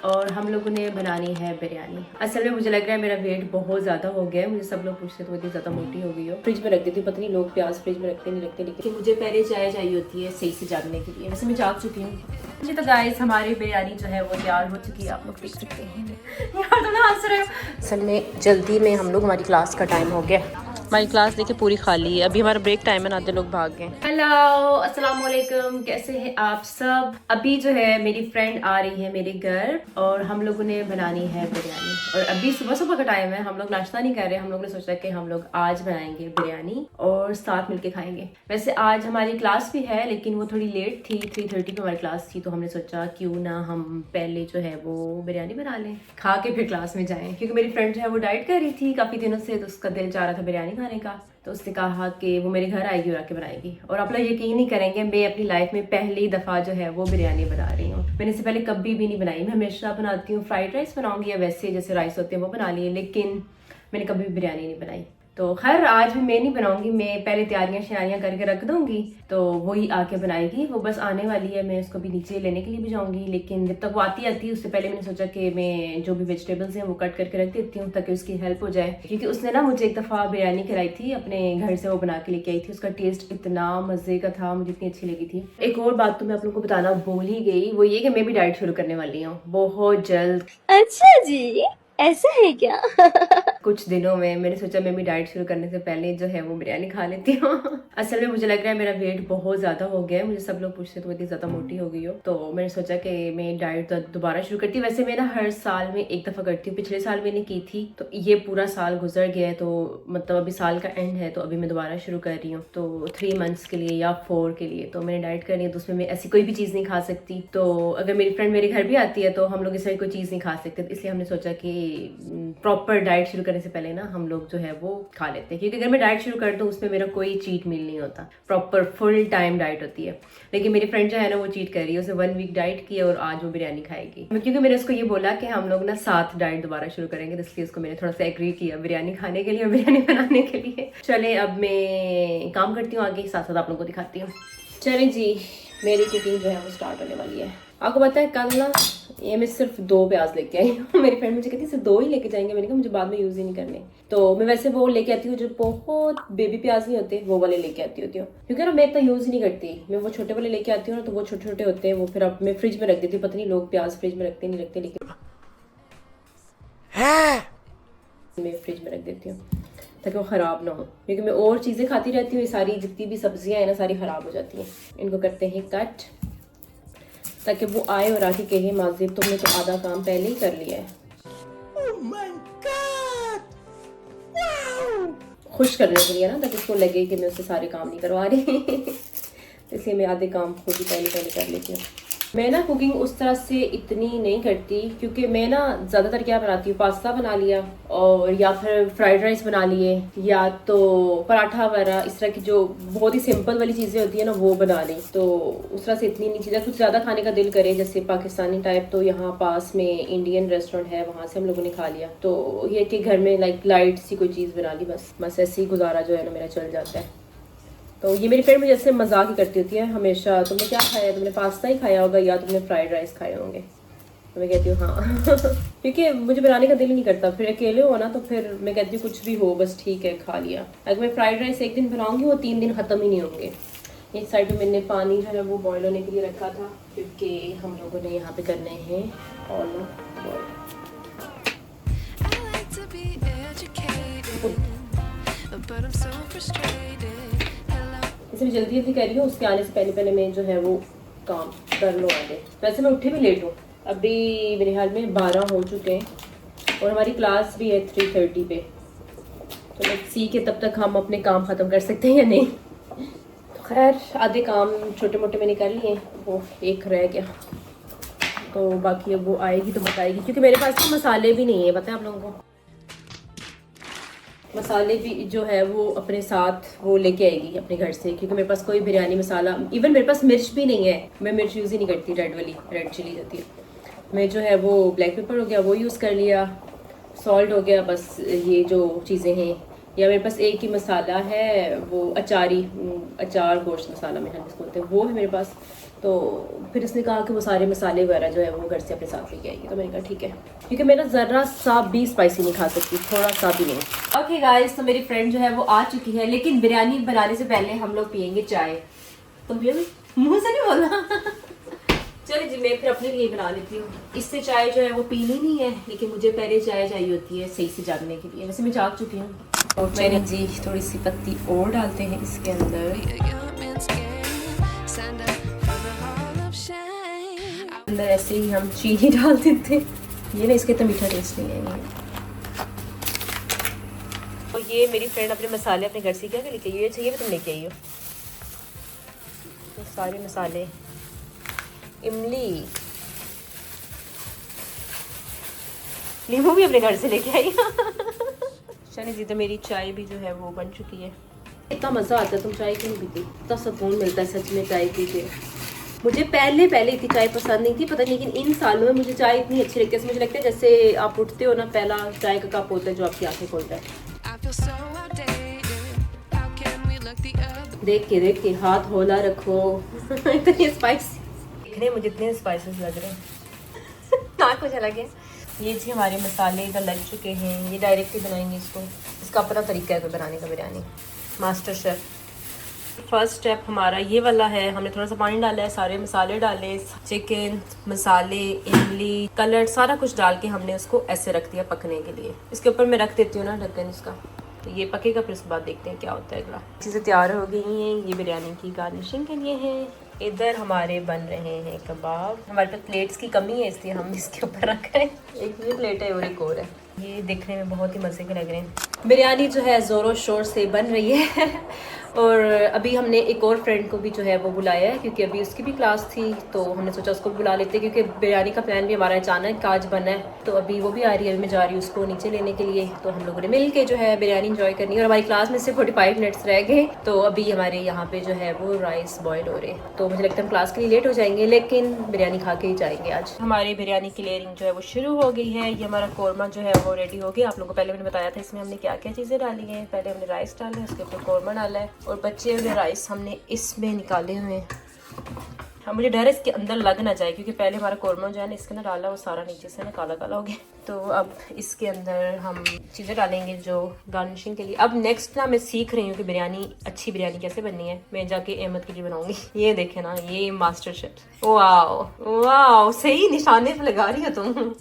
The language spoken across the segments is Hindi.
और हम लोगों ने बनानी है बिरयानी। असल में मुझे लग रहा है मेरा वेट बहुत ज़्यादा हो गया है। मुझे सब लोग पूछते तो इतनी ज़्यादा मोटी हो गई हो। फ्रिज में रख देती हूँ, पता नहीं लोग प्याज फ्रिज में रखते नहीं रखते, लेकिन मुझे पहले चाय चाहिए होती है सही से जागने के लिए। वैसे मैं जाग चुकी हूँ जी। तो गाइस हमारी बिरयानी जो है वो तैयार हो चुकी है, आप लोग देख सकते हैं। यार तो ना हंस रहे हो। असल में जल्दी में हम लोग, हमारी क्लास का टाइम हो गया। हमारी क्लास देखिए पूरी खाली है, अभी हमारा ब्रेक टाइम है ना, आधे लोग भाग गए। हेलो अस्सलाम वालेकुम, कैसे हैं आप सब। अभी जो है मेरी फ्रेंड आ रही है मेरे घर और हम लोगों ने बनानी है बिरयानी। और अभी सुबह सुबह का टाइम है, हम लोग नाश्ता नहीं कर रहे। हम लोग ने सोचा कि हम लोग आज बनाएंगे बिरयानी और साथ मिलके खाएंगे। वैसे आज हमारी क्लास भी है लेकिन वो थोड़ी लेट थी, 3:30 पे हमारी क्लास थी, तो हमने सोचा क्यों ना हम पहले जो है वो बिरयानी बना लें, खा के फिर क्लास में जाएं। क्योंकि मेरी फ्रेंड जो है वो डाइट कर रही थी काफ़ी दिनों से, तो उसका दिल चाह रहा था बिरयानी खाने का। तो उसने कहा कि वो मेरे घर आएगी और आके बनाएगी। और आप लोग यकीन नहीं करेंगे, मैं अपनी लाइफ में पहली दफ़ा जो है वो बिरयानी बना रही हूँ। मैंने इससे पहले कभी भी नहीं बनाई। मैं हमेशा बनाती हूँ फ्राइड राइस बनाऊंगी या वैसे जैसे राइस होते हैं वो बना लिए, लेकिन मैंने कभी भी बिरयानी नहीं बनाई। तो खैर आज भी मैं नहीं बनाऊंगी, मैं पहले तैयारियां शयारियां करके रख दूंगी, तो वही आके बनाएगी। वो बस आने वाली है, मैं उसको भी नीचे लेने के लिए भी जाऊंगी। लेकिन जब तक वो आती उससे पहले मैंने सोचा कि मैं जो भी वेजिटेबल्स हैं वो कट करके रख देती हूँ ताकि उसकी हेल्प हो जाए। क्योंकि उसने ना मुझे एक दफ़ा बिरयानी खिलाई थी अपने घर से, वो बना के लेके आई थी। उसका टेस्ट इतना मज़े का था, मुझे इतनी अच्छी लगी थी। एक और बात तो मैं आप लोगों को बताना भूल ही गई, वो ये कि मैं भी डाइट शुरू करने वाली हूँ बहुत जल्द। अच्छा जी, ऐसा है क्या? कुछ दिनों में मैंने सोचा मैं भी डाइट शुरू करने से पहले जो है वो बिरयानी खा लेती हूँ। असल में मुझे लग रहा है मेरा वेट बहुत ज्यादा हो गया है। मुझे सब लोग पूछते तो इतनी ज्यादा मोटी हो गई हो, तो मैंने सोचा कि मैं डाइट दोबारा शुरू करती हूँ। वैसे मैं ना हर साल में एक दफा करती हूँ, पिछले साल मैंने की थी, तो ये पूरा साल गुजर गया है, तो मतलब अभी साल का एंड है, तो अभी मैं दोबारा शुरू कर रही हूँ। तो 3 मंथ्स के लिए या 4 के लिए तो मैंने डाइट करनी है, तो उसमें मैं ऐसी कोई भी चीज़ नहीं खा सकती। तो अगर मेरी फ्रेंड मेरे घर भी आती है तो हम लोग इस तरह कोई चीज़ नहीं खा सकते, तो इसलिए हमने सोचा कि प्रॉपर डाइट शुरू करने से पहले ना हम लोग जो है वो खा लेते हैं। क्योंकि अगर मैं डाइट शुरू कर दूँ उसमें मेरा कोई चीट मील नहीं होता, प्रॉपर फुल टाइम डाइट होती है। लेकिन मेरी फ्रेंड जो है ना वो चीट कर रही है, उसने 1 वीक डाइट की और आज वो बिरयानी खाएगी। क्योंकि मैंने उसको ये बोला कि हम लोग ना साथ डाइट दोबारा शुरू करेंगे, तो इसलिए उसको मैंने थोड़ा सा एग्री किया बिरयानी खाने के लिए और बिरयानी बनाने के लिए। चले अब मैं काम करती हूँ, आगे साथ साथ आप लोगों को दिखाती हूँ। चले जी, मेरी कुकिंग जो है वो स्टार्ट होने वाली है। आपको पता है कल ना ये मैं सिर्फ 2 प्याज लेके आई हूँ। मेरी फ्रेंड मुझे कहती है सिर्फ 2 ही लेके जाएंगे, मैंने कहा मुझे बाद में यूज ही नहीं करने। तो मैं वैसे वो लेके आती हूँ जो बहुत बेबी प्याज नहीं होते, वो वाले लेके आती होती हूँ। क्योंकि ना मैं इतना यूज ही नहीं करती, मैं वो छोटे वाले लेके आती हूँ ना, तो वो छोटे छोटे होते हैं, वो फिर अब मैं फ्रिज में रख देती हूँ। पता नहीं लोग प्याज फ्रिज में रखते नहीं रखते, लेकिन मैं फ्रिज में रख देती हूँ ताकि वो ख़राब ना हो। क्योंकि मैं और चीज़ें खाती रहती हूँ, ये सारी जितनी भी सब्जियाँ हैं ना सारी ख़राब हो जाती हैं। इनको करते हैं कट ताकि वो आए और आके कहे माजिद तुमने तो आधा काम पहले ही कर लिया है। oh my God! wow! खुश करने के लिए ना, ताकि उसको लगे कि मैं उससे सारे काम नहीं करवा रही। इसलिए मैं आधे काम खुद ही पहले कर लेती हूँ। मैं ना कुकिंग उस तरह से इतनी नहीं करती, क्योंकि मैं ना ज़्यादातर क्या बनाती हूँ, पास्ता बना लिया और या फिर फ्राइड राइस बना लिए, या तो पराठा वगैरह, इस तरह की जो बहुत ही सिंपल वाली चीज़ें होती है ना वो बना ली। तो उस तरह से इतनी नहीं चीज़ें, कुछ ज़्यादा खाने का दिल करे जैसे पाकिस्तानी टाइप, तो यहाँ पास में इंडियन रेस्टोरेंट है, वहाँ से हम लोगों ने खा लिया। तो ये कि घर में लाइट सी कोई चीज़ बना ली, बस ऐसे ही गुजारा जो है ना मेरा चल जाता है। तो ये मेरी फ्रेंड मुझे ऐसे मजाक ही करती होती है हमेशा, तुमने क्या खाया है, तुमने पास्ता ही खाया होगा या तुमने फ्राइड राइस खाए होंगे। तो मैं कहती हूँ हाँ। क्योंकि मुझे बनाने का दिल नहीं करता, फिर अकेले हो ना तो फिर मैं कहती हूँ कुछ भी हो बस ठीक है खा लिया। अगर मैं फ्राइड राइस एक दिन बनाऊंगी वो 3 दिन ख़त्म ही नहीं होंगे। एक साइड पे मैंने पानी जो है वो बॉयल होने के लिए रखा था, क्योंकि हम लोगों ने यहाँ पे करने हैं ऑलू बॉयल। इसलिए जल्दी जल्दी कर रही हूँ, उसके आने से पहले मैं जो है वो काम कर लूँ आगे। वैसे मैं उठी भी लेट हूँ, अभी मेरे ख्याल में 12 हो चुके हैं और हमारी क्लास भी है 3:30 पे। तो लेट्स सी कि तब तक हम अपने काम ख़त्म कर सकते हैं या नहीं। तो खैर आधे काम छोटे मोटे मैंने कर लिए, वो एक रह गया, तो बाकी अब वो आएगी तो बताएगी। क्योंकि मेरे पास तो मसाले भी नहीं है, पता है आप लोगों को। मसाले भी जो है वो अपने साथ वो लेके आएगी अपने घर से, क्योंकि मेरे पास कोई बिरयानी मसाला, इवन मेरे पास मिर्च भी नहीं है। मैं मिर्च यूज़ ही नहीं करती, रेड वाली, रेड चिली होती है। मैं जो है वो ब्लैक पेपर हो गया वो यूज़ कर लिया, सॉल्ट हो गया, बस ये जो चीज़ें हैं। या मेरे पास एक ही मसाला है, वो अचार गोश्त मसाला मेरे जिसको बोलते हैं, वो है मेरे पास। तो फिर इसने कहा कि वो सारे मसाले वगैरह जो है वो घर से अपने साथ लेके आएगी। तो मैंने कहा ठीक है, क्योंकि मैं ना ज़रा सा भी स्पाइसी नहीं खा सकती, थोड़ा सा भी नहीं। ओके गाइस, तो मेरी फ्रेंड जो है वो आ चुकी है, लेकिन बिरयानी बनाने से पहले हम लोग पियेंगे चाय। तो भैया मुँह से नहीं बोलना चलिए जी, मैं फिर अपने लिए बना लेती हूँ। इससे चाय जो है वो पीनी नहीं है, लेकिन मुझे पहले चाय चाहिए होती है सही से जागने के लिए। वैसे मैं जाग चुकी हूँ। और मैंने जी थोड़ी सी पत्ती और डालते हैं इसके अंदर ऐसे ही हम चीनी डाल देते हैं। ये ना इसके तो मीठा टेस्ट नहीं है। और ये मेरी फ्रेंड अपने मसाले अपने घर से क्या लेके आई, ये चाहिए तुम लेके आई हो तो सारे मसाले, इमली, नींबू भी अपने घर से लेके आई चलिए जी, तो मेरी चाय भी जो है वो बन चुकी है। इतना मज़ा आता है, तुम चाय क्यों नहीं पीती? इतना सुकून मिलता है सच में चाय पी के। मुझे पहले इतनी चाय पसंद नहीं थी, पता नहीं, लेकिन इन सालों में मुझे चाय इतनी अच्छी लगती है। मुझे लगता है जैसे आप उठते हो ना, पहला चाय का कप होता है जो आपकी आंखें खोलता है। देख के हाथ होला रखो इतनी स्पाइसी दिखने, मुझे इतने स्पाइसेस लग रहे हैं नाक को चला गया। ये जी हमारे मसाले इधर लग चुके हैं, ये डायरेक्टली बनाएंगे इसको। इसका अपना तरीका है बनाने का biryani, master chef. First step हमारा ये वाला है, हमने थोड़ा सा पानी डाला है, सारे मसाले डाले, चिकन मसाले, इमली, कलर, सारा कुछ डाल के हमने उसको ऐसे रख दिया पकने के लिए। इसके ऊपर मैं रख देती हूँ ना ढक्कन इसका, तो ये पकेगा, फिर उसके बाद देखते हैं क्या होता है अगला। चीज़ें तैयार हो गई हैं, ये बिरयानी की गार्निशिंग के लिए है। इधर हमारे बन रहे हैं कबाब। हमारे पास प्लेट्स की कमी है इसलिए हम इसके ऊपर रख रहे हैं। एक ये प्लेट है और एक और है। ये देखने में बहुत ही मज़े के लग रहे हैं। बिरयानी जो है ज़ोरों शोर से बन रही है और अभी हमने एक और फ्रेंड को भी जो है वो बुलाया है, क्योंकि अभी उसकी भी क्लास थी, तो हमने सोचा उसको बुला लेते, क्योंकि बिरयानी का प्लान भी हमारा अचानक आज बना है। तो अभी वो भी आ रही है, अभी मैं जा रही हूँ उसको नीचे लेने के लिए। तो हम लोगों ने मिल के जो है बिरयानी इंजॉय करनी है। और हमारी क्लास में सिर्फ 45 मिनट्स रह गए, तो अभी हमारे यहाँ पे जो है वो राइस बॉयल हो रहे हैं। तो मुझे लगता है हम क्लास के लिए लेट हो जाएंगे, लेकिन बिरयानी खा के ही जाएंगे आज। हमारी बिरयानी की लेयरिंग जो है वो शुरू हो गई है। ये हमारा कौरमा जो है वो रेडी हो गया। आप लोगों को पहले मैंने बताया था इसमें हमने क्या क्या चीज़ें डाली हैं। पहले हमने राइस डाला है, उसके ऊपर कौरमा डाला है, और बच्चे वाले राइस हमने इसमें निकाले हुए हैं। हाँ, मुझे डर है इसके अंदर लग ना जाए, क्योंकि पहले हमारा कौरमा जो है ना इसके अंदर डाला, वो सारा नीचे से ना काला काला हो गया। तो अब इसके अंदर हम चीज़ें डालेंगे जो गार्निशिंग के लिए। अब नेक्स्ट ना मैं सीख रही हूँ कि बिरयानी, अच्छी बिरयानी कैसे बननी है। मैं जाके अहमद के लिए बनाऊंगी। ये देखे ना, ये मास्टर शेफ। वाह वाह, सही निशाने पे लगा रही हो तुम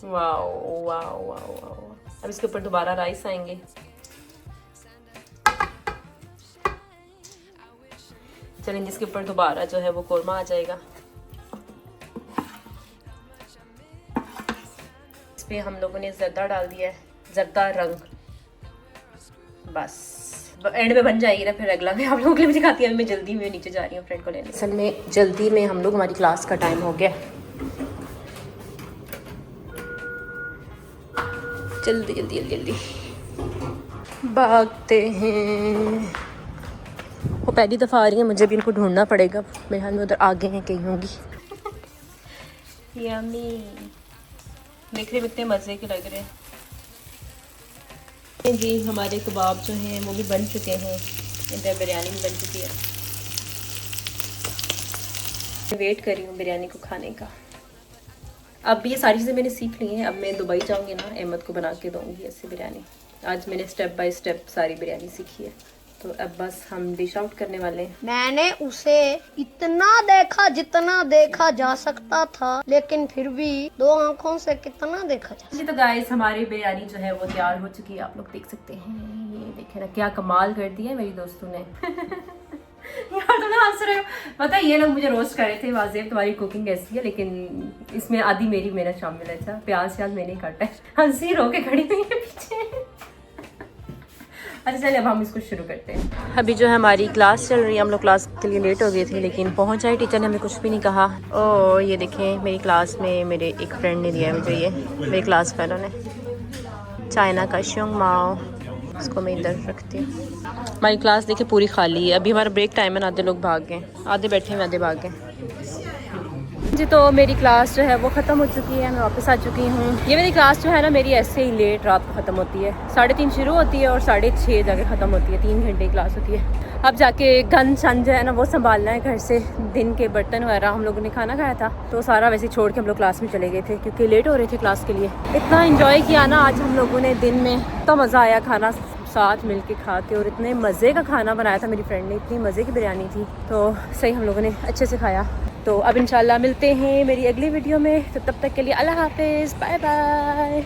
वाह वाह वाह वाह। अब इसके ऊपर दोबारा राइस आएंगे। चलेंगे, इसके ऊपर दोबारा जो है वो कौरमा आ जाएगा। इस पे हम लोगों ने जर्दा डाल दिया है, जर्दा रंग। बस एंड में बन जाएगी ना, फिर अगला मैं आप लोगों के लिए भी दिखाती हूँ। मैं जल्दी में नीचे जा रही हूँ फ्रेंड को लेने। असल में जल्दी में हम लोग, हमारी क्लास का टाइम हो गया, जल्दी जल्दी जल्दी जल्दी भागते हैं। वो पहली दफ़ा आ रही है, मुझे भी इनको ढूंढना पड़ेगा। मेरे हाथ में उधर आगे हैं कहीं होंगी। यम्मी, देखने में इतने मज़े के लग रहे हैं जी। हमारे कबाब जो हैं वो भी बन चुके हैं, इधर बिरयानी भी बन चुकी है। वेट कर रही हूँ बिरयानी को खाने का। अब ये सारी चीज़ें मैंने सीख ली हैं। अब मैं दुबई जाऊँगी ना, अहमद को बना के दूँगी ऐसे बिरयानी। आज मैंने स्टेप बाय स्टेप सारी बिरयानी सीखी है, तो अब बस हम डिश आउट करने वाले हैं। मैंने उसे इतना देखा जितना देखा जा सकता था, लेकिन फिर भी 2 आंखों से कितना देखा जा सकता। जी तो गाइस, हमारी बिरयानी जो है वो तैयार हो चुकी है। आप लोग देख सकते हैं, ये देखे ना क्या कमाल कर दिया है मेरी दोस्तों ने यार तुम हंस रहे हो। पता है ये लोग मुझे रोस्ट कर रहे थे, वाजिब तुम्हारी कुकिंग कैसी है, लेकिन इसमें आधी मेरी मेहनत शामिल है। अच्छा, प्याज मैंने ही काटा है। हंसी रो के खड़ी हुई है पीछे। अच्छा चलिए, अब हम इसको शुरू करते हैं। अभी जो है हमारी क्लास चल रही है। हम लोग क्लास के लिए लेट हो गए थे, लेकिन पहुंच आए। टीचर ने हमें कुछ भी नहीं कहा। और ये देखें, मेरी क्लास में मेरे एक फ्रेंड ने दिया है मुझे, ये मेरे क्लास फेलो ने, चाइना का श्योंग माओ। इसको मैं इधर रखती हूँ। हमारी क्लास देखिए पूरी खाली है। अभी हमारा ब्रेक टाइम है ना, आधे लोग भाग गए, आधे बैठे हुए, आधे भाग गए। जी तो मेरी क्लास जो है वो ख़त्म हो चुकी है, मैं वापस आ चुकी हूँ। ये मेरी क्लास जो है ना मेरी ऐसे ही लेट रात को ख़त्म होती है, 3:30 शुरू होती है और 6:30 जाके ख़त्म होती है, 3 घंटे की क्लास होती है। अब जाके गन शन जो है ना वो संभालना है घर से, दिन के बर्तन वगैरह हम लोगों ने खाना खाया था तो सारा वैसे छोड़ के हम लोग क्लास में चले गए थे क्योंकि लेट हो रहे थे क्लास के लिए। इतना इंजॉय किया ना आज हम लोगों ने दिन में, तो मज़ा आया खाना साथ मिल के खा के, और इतने मज़े का खाना बनाया था मेरी फ्रेंड ने, इतनी मज़े की बिरयानी थी तो सही हम लोगों ने अच्छे से खाया। तो अब इंशाल्लाह मिलते हैं मेरी अगली वीडियो में, तो तब तक के लिए अल्लाह हाफिज़, बाय बाय।